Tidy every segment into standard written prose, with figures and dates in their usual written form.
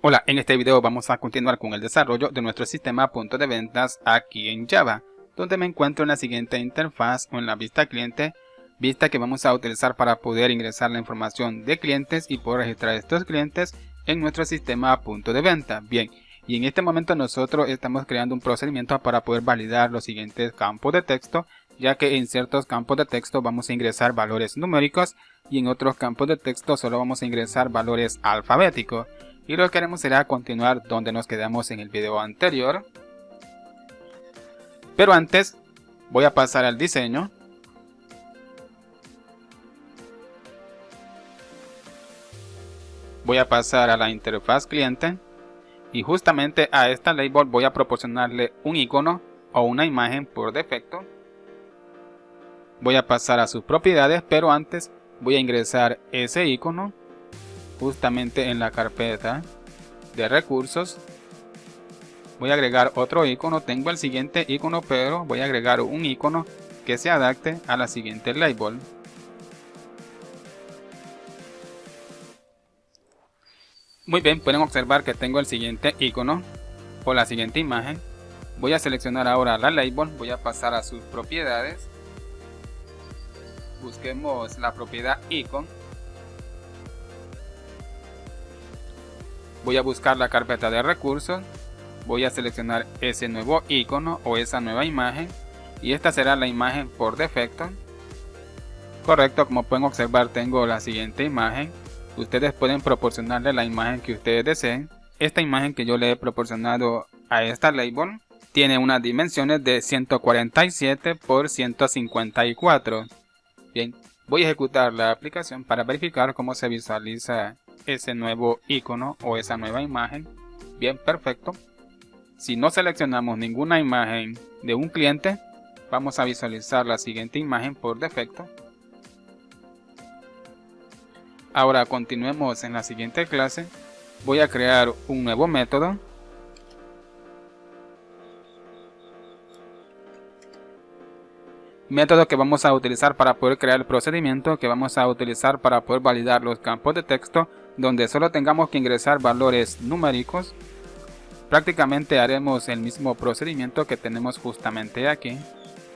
Hola, en este video vamos a continuar con el desarrollo de nuestro sistema punto de ventas aquí en Java, donde me encuentro en la siguiente interfaz o en la vista cliente, vista que vamos a utilizar para poder ingresar la información de clientes y poder registrar estos clientes en nuestro sistema punto de venta. Bien, y en este momento nosotros estamos creando un procedimiento para poder validar los siguientes campos de texto, ya que en ciertos campos de texto vamos a ingresar valores numéricos y en otros campos de texto solo vamos a ingresar valores alfabéticos. Y lo que haremos será continuar donde nos quedamos en el video anterior. Pero antes voy a pasar al diseño. Voy a pasar a la interfaz cliente. Y justamente a esta label voy a proporcionarle un icono o una imagen por defecto. Voy a pasar a sus propiedades, pero antes voy a ingresar ese icono justamente en la carpeta de recursos. Voy a agregar otro icono. Tengo el siguiente icono, pero voy a agregar un icono que se adapte a la siguiente label. Muy bien, pueden observar que tengo el siguiente icono o la siguiente imagen. Voy a seleccionar ahora la label, voy a pasar a sus propiedades. Busquemos la propiedad icon. Voy a buscar la carpeta de recursos, voy a seleccionar ese nuevo icono o esa nueva imagen y esta será la imagen por defecto. Correcto, como pueden observar tengo la siguiente imagen. Ustedes pueden proporcionarle la imagen que ustedes deseen. Esta imagen que yo le he proporcionado a esta label tiene unas dimensiones de 147 por 154. Bien, voy a ejecutar la aplicación para verificar cómo se visualiza ese nuevo icono o esa nueva imagen. Bien, perfecto. Si no seleccionamos ninguna imagen de un cliente, vamos a visualizar la siguiente imagen por defecto. Ahora continuemos en la siguiente clase. Voy a crear un nuevo método. Método que vamos a utilizar para poder crear el procedimiento que vamos a utilizar para poder validar los campos de texto, donde solo tengamos que ingresar valores numéricos. Prácticamente haremos el mismo procedimiento que tenemos justamente aquí,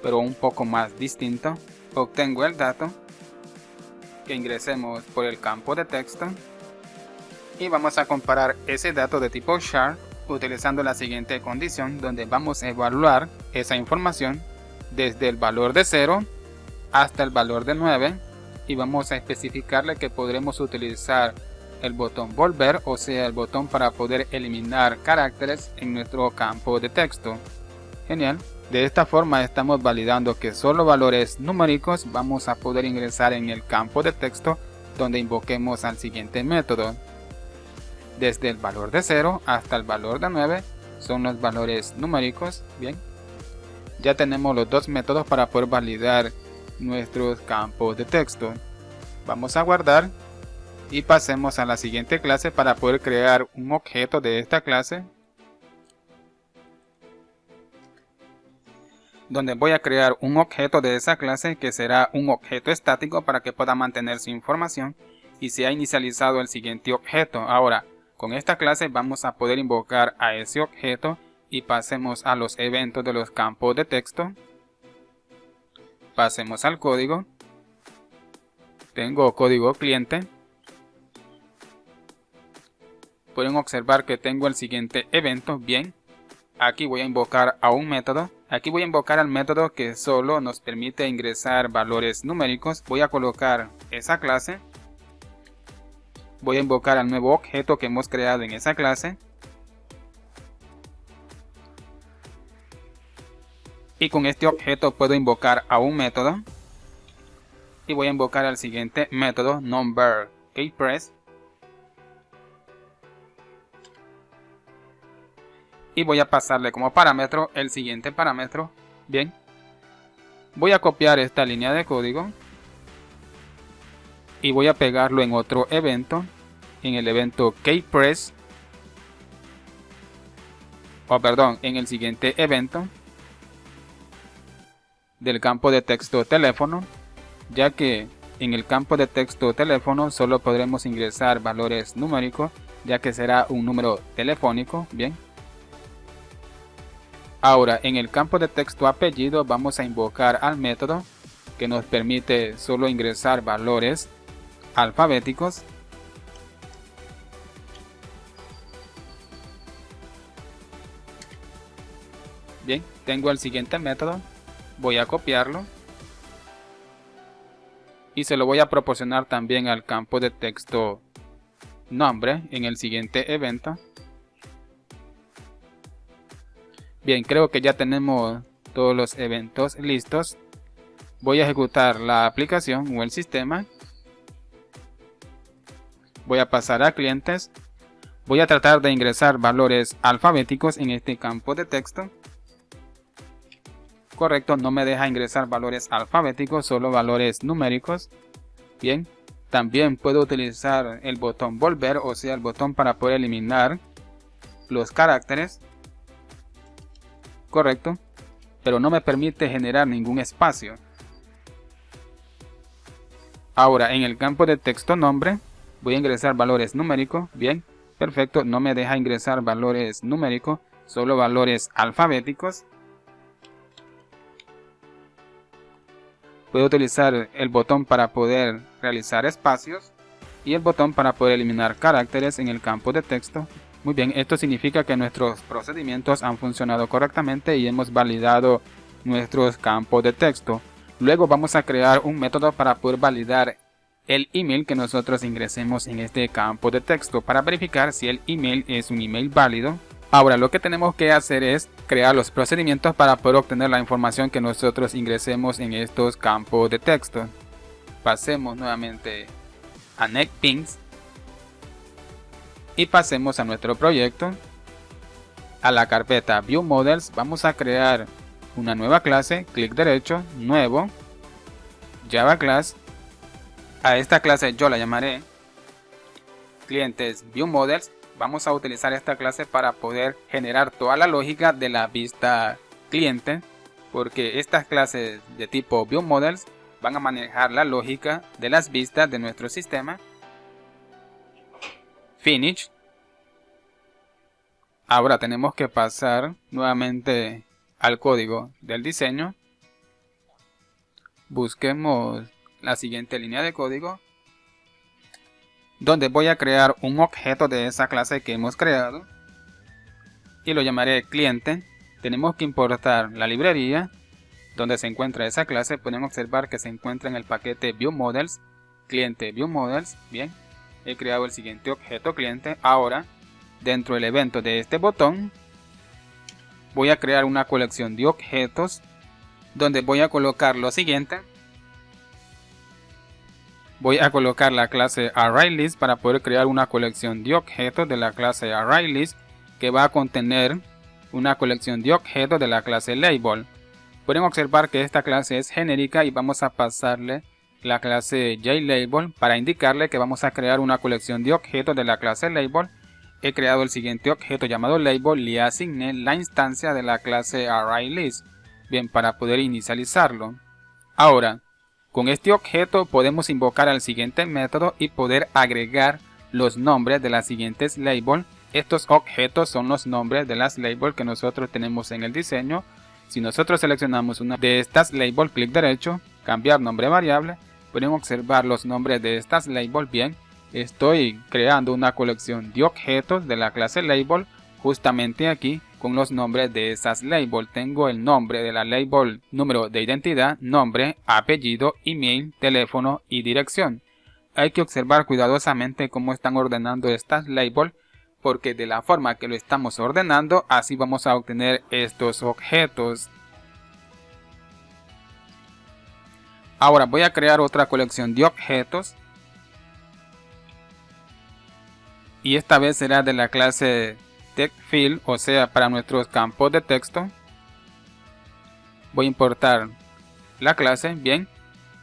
pero un poco más distinto. Obtengo el dato que ingresemos por el campo de texto y vamos a comparar ese dato de tipo char utilizando la siguiente condición, donde vamos a evaluar esa información desde el valor de 0 hasta el valor de 9 y vamos a especificarle que podremos utilizar el botón volver, o sea el botón para poder eliminar caracteres en nuestro campo de texto. Genial, de esta forma estamos validando que solo valores numéricos vamos a poder ingresar en el campo de texto donde invoquemos al siguiente método. Desde el valor de 0 hasta el valor de 9 son los valores numéricos. Bien, ya tenemos los dos métodos para poder validar nuestros campos de texto. Vamos a guardar y pasemos a la siguiente clase para poder crear un objeto de esta clase, donde voy a crear un objeto de esa clase que será un objeto estático para que pueda mantener su información y se ha inicializado el siguiente objeto. Ahora, con esta clase vamos a poder invocar a ese objeto y pasemos a los eventos de los campos de texto. Pasemos al código. Tengo código cliente. Pueden observar que tengo el siguiente evento. Bien, aquí voy a invocar a un método. Aquí voy a invocar al método que solo nos permite ingresar valores numéricos. Voy a colocar esa clase. Voy a invocar al nuevo objeto que hemos creado en esa clase. Y con este objeto puedo invocar a un método. Y voy a invocar al siguiente método, number keypress. Y voy a pasarle como parámetro el siguiente parámetro. Bien, voy a copiar esta línea de código y voy a pegarlo en otro evento, en el evento keypress, en el siguiente evento del campo de texto teléfono, ya que en el campo de texto teléfono solo podremos ingresar valores numéricos ya que será un número telefónico. Bien. Ahora en el campo de texto apellido vamos a invocar al método que nos permite solo ingresar valores alfabéticos. Bien, tengo el siguiente método, voy a copiarlo y se lo voy a proporcionar también al campo de texto nombre en el siguiente evento. Bien, creo que ya tenemos todos los eventos listos. Voy a ejecutar la aplicación o el sistema. Voy a pasar a clientes. Voy a tratar de ingresar valores alfabéticos en este campo de texto. Correcto, no me deja ingresar valores alfabéticos, solo valores numéricos. Bien, también puedo utilizar el botón volver, o sea, el botón para poder eliminar los caracteres. Correcto, pero no me permite generar ningún espacio. Ahora en el campo de texto nombre voy a ingresar valores numéricos. Bien, perfecto, no me deja ingresar valores numéricos, solo valores alfabéticos. Puedo utilizar el botón para poder realizar espacios y el botón para poder eliminar caracteres en el campo de texto. Muy bien, esto significa que nuestros procedimientos han funcionado correctamente y hemos validado nuestros campos de texto. Luego vamos a crear un método para poder validar el email que nosotros ingresemos en este campo de texto para verificar si el email es un email válido. Ahora lo que tenemos que hacer es crear los procedimientos para poder obtener la información que nosotros ingresemos en estos campos de texto. Pasemos nuevamente a NetBeans y pasemos a nuestro proyecto. A la carpeta View Models vamos a crear una nueva clase, clic derecho, nuevo, Java Class. A esta clase yo la llamaré clientes View Models. Vamos a utilizar esta clase para poder generar toda la lógica de la vista cliente, porque estas clases de tipo View Models van a manejar la lógica de las vistas de nuestro sistema. Finish. Ahora tenemos que pasar nuevamente al código del diseño. Busquemos la siguiente línea de código, donde voy a crear un objeto de esa clase que hemos creado y lo llamaré cliente. Tenemos que importar la librería donde se encuentra esa clase. Pueden observar que se encuentra en el paquete View Models, cliente View Models. Bien, he creado el siguiente objeto cliente. Ahora dentro del evento de este botón voy a crear una colección de objetos donde voy a colocar lo siguiente. Voy a colocar la clase ArrayList para poder crear una colección de objetos de la clase ArrayList que va a contener una colección de objetos de la clase Label. Pueden observar que esta clase es genérica y vamos a pasarle la clase JLabel para indicarle que vamos a crear una colección de objetos de la clase Label. He creado el siguiente objeto llamado Label y le asigné la instancia de la clase ArrayList. Bien, para poder inicializarlo. Ahora, con este objeto podemos invocar al siguiente método y poder agregar los nombres de las siguientes labels. Estos objetos son los nombres de las labels que nosotros tenemos en el diseño. Si nosotros seleccionamos una de estas labels, clic derecho, cambiar nombre variable, pueden observar los nombres de estas labels. Bien, estoy creando una colección de objetos de la clase label justamente aquí con los nombres de esas labels. Tengo el nombre de la label, número de identidad, nombre, apellido, email, teléfono y dirección. Hay que observar cuidadosamente cómo están ordenando estas labels, porque de la forma que lo estamos ordenando, así vamos a obtener estos objetos. Ahora voy a crear otra colección de objetos. Y esta vez será de la clase TextField, o sea, para nuestros campos de texto. Voy a importar la clase. Bien,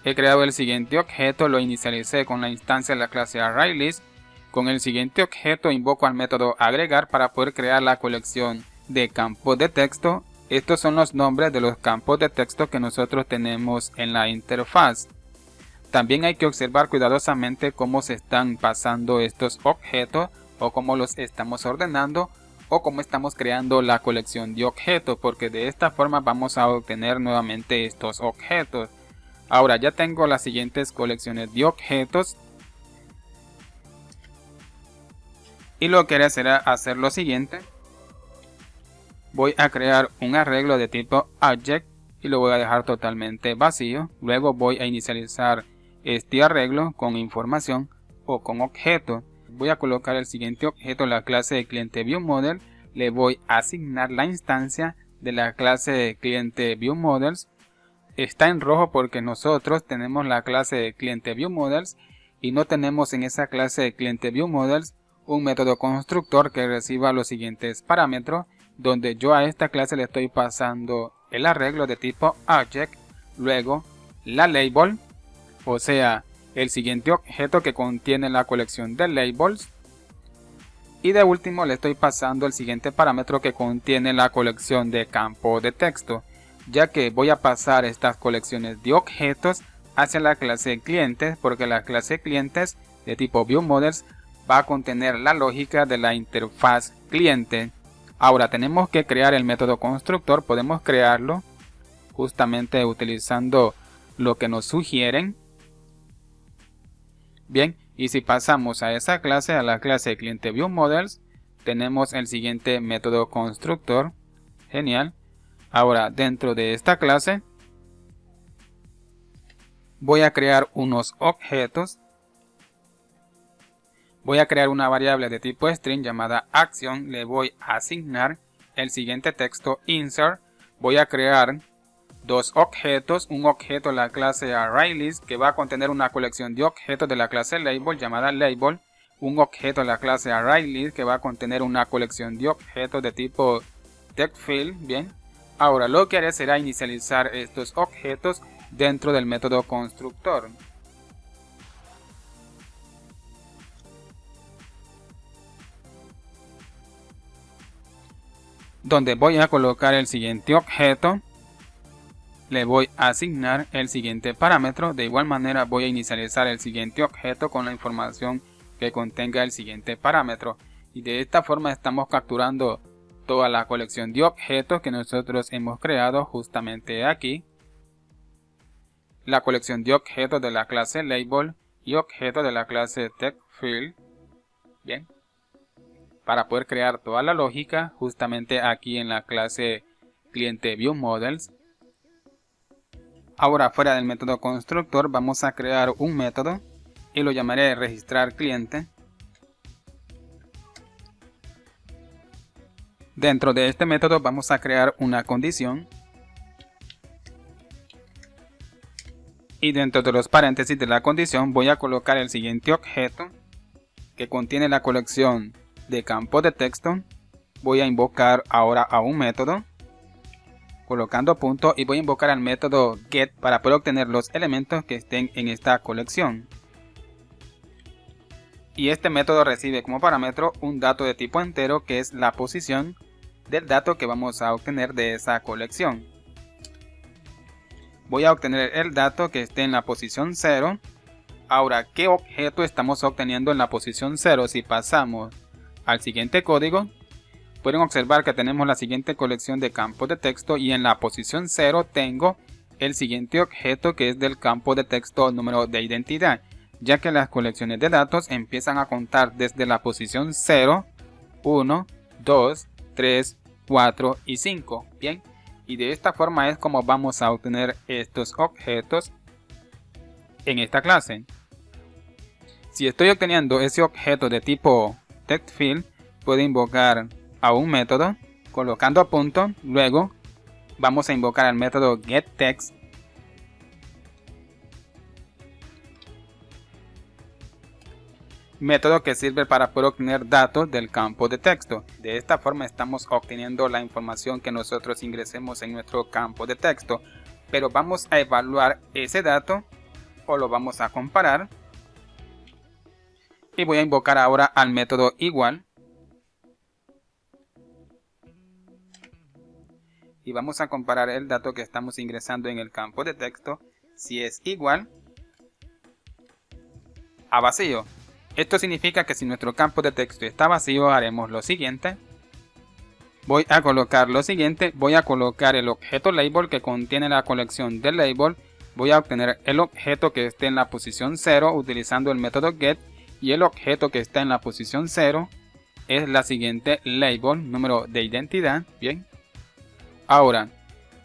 he creado el siguiente objeto, lo inicialicé con la instancia de la clase ArrayList. Con el siguiente objeto invoco al método agregar para poder crear la colección de campos de texto. Estos son los nombres de los campos de texto que nosotros tenemos en la interfaz. También hay que observar cuidadosamente cómo se están pasando estos objetos o cómo los estamos ordenando o cómo estamos creando la colección de objetos, porque de esta forma vamos a obtener nuevamente estos objetos. Ahora ya tengo las siguientes colecciones de objetos y lo que haré será hacer lo siguiente. Voy a crear un arreglo de tipo object y lo voy a dejar totalmente vacío. Luego voy a inicializar este arreglo con información o con objeto. Voy a colocar el siguiente objeto en la clase de cliente ViewModel. Le voy a asignar la instancia de la clase de cliente ViewModels. Está en rojo porque nosotros tenemos la clase de cliente ViewModels y no tenemos en esa clase de cliente ViewModels un método constructor que reciba los siguientes parámetros, donde yo a esta clase le estoy pasando el arreglo de tipo object, luego la label, o sea, el siguiente objeto que contiene la colección de labels, y de último le estoy pasando el siguiente parámetro que contiene la colección de campo de texto, ya que voy a pasar estas colecciones de objetos hacia la clase de clientes, porque la clase de clientes de tipo ViewModels va a contener la lógica de la interfaz cliente. Ahora tenemos que crear el método constructor. Podemos crearlo justamente utilizando lo que nos sugieren. Bien, y si pasamos a esa clase, a la clase de cliente ViewModels, tenemos el siguiente método constructor. Genial. Ahora dentro de esta clase voy a crear unos objetos. Voy a crear una variable de tipo string llamada action. Le voy a asignar el siguiente texto insert. Voy a crear dos objetos. Un objeto de la clase ArrayList que va a contener una colección de objetos de la clase label llamada label. Un objeto de la clase ArrayList que va a contener una colección de objetos de tipo TextField. Bien. Ahora lo que haré será inicializar estos objetos dentro del método constructor. Donde voy a colocar el siguiente objeto, le voy a asignar el siguiente parámetro. De igual manera voy a inicializar el siguiente objeto con la información que contenga el siguiente parámetro, y de esta forma estamos capturando toda la colección de objetos que nosotros hemos creado justamente aquí. La colección de objetos de la clase label y objetos de la clase TextField. Bien. Para poder crear toda la lógica justamente aquí en la clase cliente ViewModels. Ahora fuera del método constructor vamos a crear un método y lo llamaré registrar cliente. Dentro de este método vamos a crear una condición y dentro de los paréntesis de la condición voy a colocar el siguiente objeto que contiene la colección de campo de texto. Voy a invocar ahora a un método colocando punto y voy a invocar al método get para poder obtener los elementos que estén en esta colección, y este método recibe como parámetro un dato de tipo entero que es la posición del dato que vamos a obtener de esa colección. Voy a obtener el dato que esté en la posición 0. Ahora, ¿qué objeto estamos obteniendo en la posición 0? Si pasamos al siguiente código, pueden observar que tenemos la siguiente colección de campos de texto y en la posición 0 tengo el siguiente objeto que es del campo de texto número de identidad, ya que las colecciones de datos empiezan a contar desde la posición 0, 1, 2, 3, 4 y 5. Bien, y de esta forma es como vamos a obtener estos objetos en esta clase. Si estoy obteniendo ese objeto de tipo TextField, puedo invocar a un método colocando punto. Luego vamos a invocar al método getText, método que sirve para poder obtener datos del campo de texto. De esta forma estamos obteniendo la información que nosotros ingresemos en nuestro campo de texto, pero vamos a evaluar ese dato o lo vamos a comparar, y voy a invocar ahora al método igual y vamos a comparar el dato que estamos ingresando en el campo de texto si es igual a vacío. Esto significa que si nuestro campo de texto está vacío, haremos lo siguiente. Voy a colocar lo siguiente, voy a colocar el objeto label que contiene la colección de label. Voy a obtener el objeto que esté en la posición 0 utilizando el método get, y el objeto que está en la posición 0 es la siguiente label, número de identidad. Bien. Ahora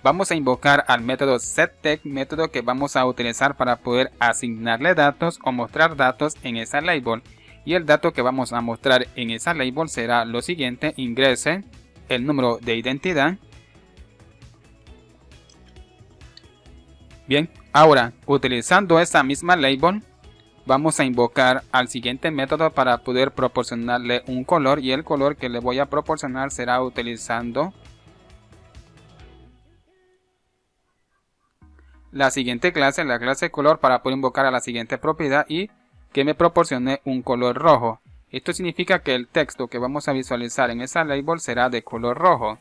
vamos a invocar al método setText, método que vamos a utilizar para poder asignarle datos o mostrar datos en esa label. Y el dato que vamos a mostrar en esa label será lo siguiente: ingrese el número de identidad. Bien, ahora utilizando esa misma label vamos a invocar al siguiente método para poder proporcionarle un color, y el color que le voy a proporcionar será utilizando la siguiente clase, la clase color, para poder invocar a la siguiente propiedad y que me proporcione un color rojo. Esto significa que el texto que vamos a visualizar en esa label será de color rojo.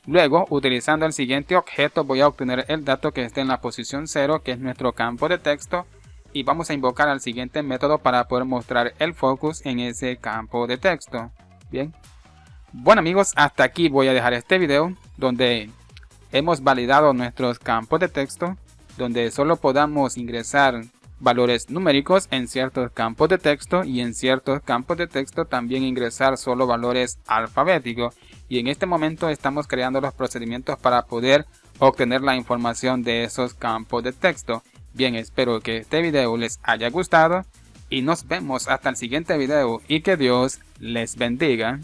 Luego, utilizando el siguiente objeto, voy a obtener el dato que esté en la posición 0, que es nuestro campo de texto, y vamos a invocar al siguiente método para poder mostrar el focus en ese campo de texto. Bien. Bueno amigos, hasta aquí voy a dejar este video donde hemos validado nuestros campos de texto, donde solo podamos ingresar valores numéricos en ciertos campos de texto, y en ciertos campos de texto también ingresar solo valores alfabéticos. Y en este momento estamos creando los procedimientos para poder obtener la información de esos campos de texto. Bien, espero que este video les haya gustado y nos vemos hasta el siguiente video, y que Dios les bendiga.